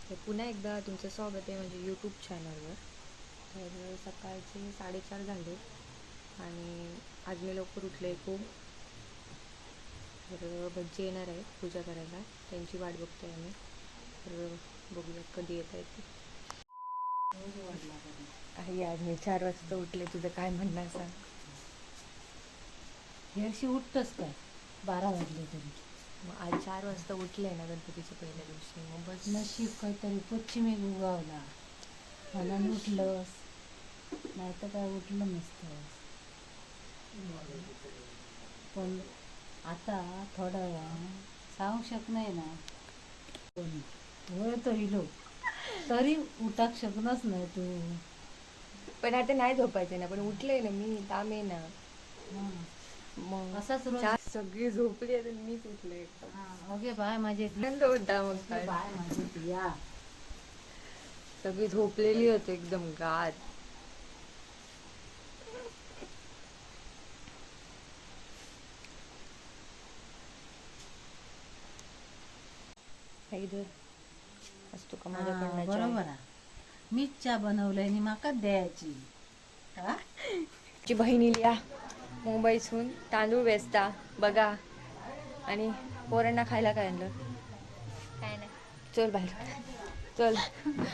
तर पुन्हा एकदा तुमचं स्वागत आहे म्हणजे यूट्यूब चॅनलवर. तर सकाळचे 4:30 झाले आणि आज मी लवकर उठले खूप. तर भज्जी येणार आहे पूजा करायला, त्यांची वाट बघतोय आम्ही. तर बघूया कधी येत आहे ते. आहे आज मी 4 वाजता उठले, तुझं काय म्हणणं आहे सांग. यावर्षी उठतस काय 12 वाजले तरी. मग आज 4 वाजता उठले ना गणपतीच्या पहिल्या दिवशी, मग बस. नशीब काहीतरी पश्चिमी उगावला म्हणून उठलंस, नाही तर काय उठलं नसतंस. पण आता थोडा वेळ सांगू शक नाही ना कोणी वय तरी लोक तरी उठाक शकनच नाही तू. पण आता नाही झोपायचं ना, पण उठले ना मी, ताम आहे ना. हां मग असाच रोज. सगळी झोपली आणि मीच उठले. हां ओके बाय माझे आनंद होता मग काय. बाय माझे पिया. सगळी झोपलेली होती एकदम गाढ. इधर असतो का माझ्याकडनं बरोबर आहे. मीच चहा बनवलंय आणि माका द्यायची. हा ची बहिणी लिया मुंबईतून तांदूळ वेचता बघा. आणि पोरांना खायला काय आणलं? काय नाही. चल बाहेर चल.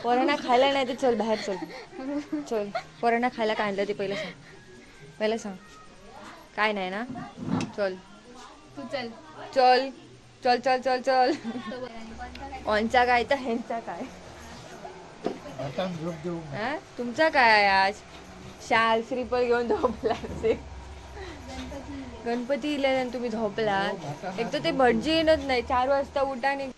पोरांना खायला नाही तर चल बाहेर चल. चल पोरांना खायला काय आणलं ते पहिलं सांग. पहिलं सांग काय नाही ना. चल तू चल. चल चल चल चल चल. कोणचा काय तर ह्यांचा काय. हा तुमचा काय आहे आज? शाल श्रीफळ घेऊन झोपला. गणपती इले आणि तुम्ही झोपला. एक तर ते भटजी येणच नाही. 4 वाजता उठा आणि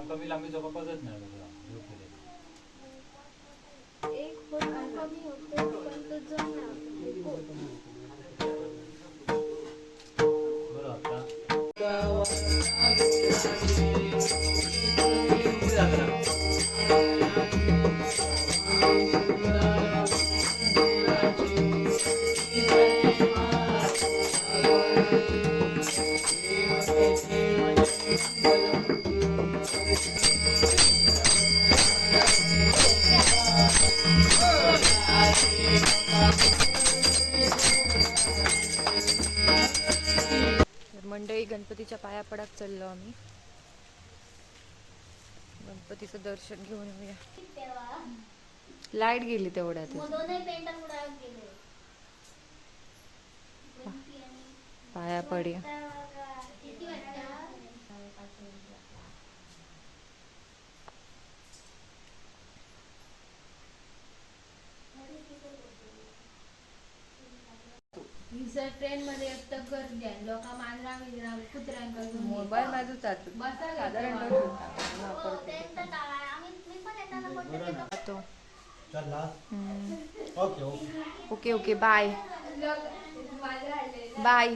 कमी लांबी झोपापचत नाही बघा झोपले. एक होत कमी होतो पण तो जमला. बरं आता मंडळी गणपतीच्या पाया पडत चाललो आम्ही. गणपतीचं दर्शन घेऊन येऊया. लाईट गेली तेवढ्यात. पाया पडूया. ट्रेन मध्ये एकटं गर्दी आहे. लोक मांजरा मिजरा कुत्र्यांका घेऊन मोबाईल माझं चालतो साधारण ओके ओके बाय बाय.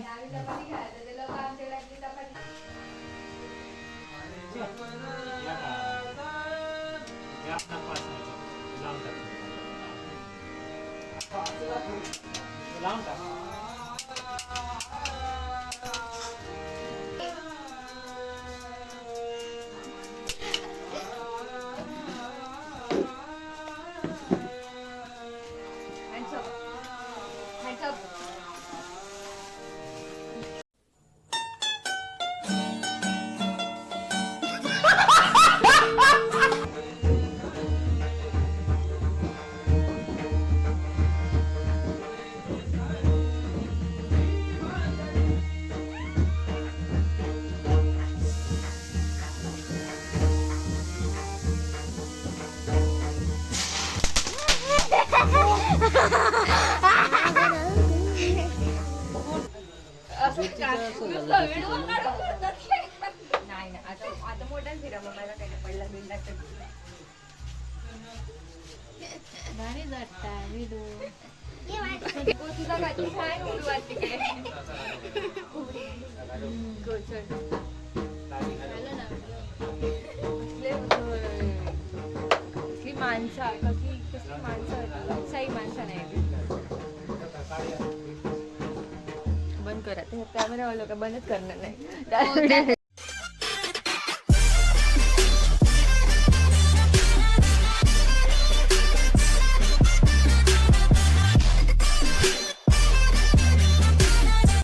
लावून टाक. नाही ना आता मोठ्याच फिरा मला काय पडला बिल. भारी वाटतं. तुझा गाडी काय उडू वाटते तिकडे. गो, चल. कसली माणसं कसली माणसं सही माणसं नाही. बंद करा ते कॅमेरा वाला का बंदच करणार नाही.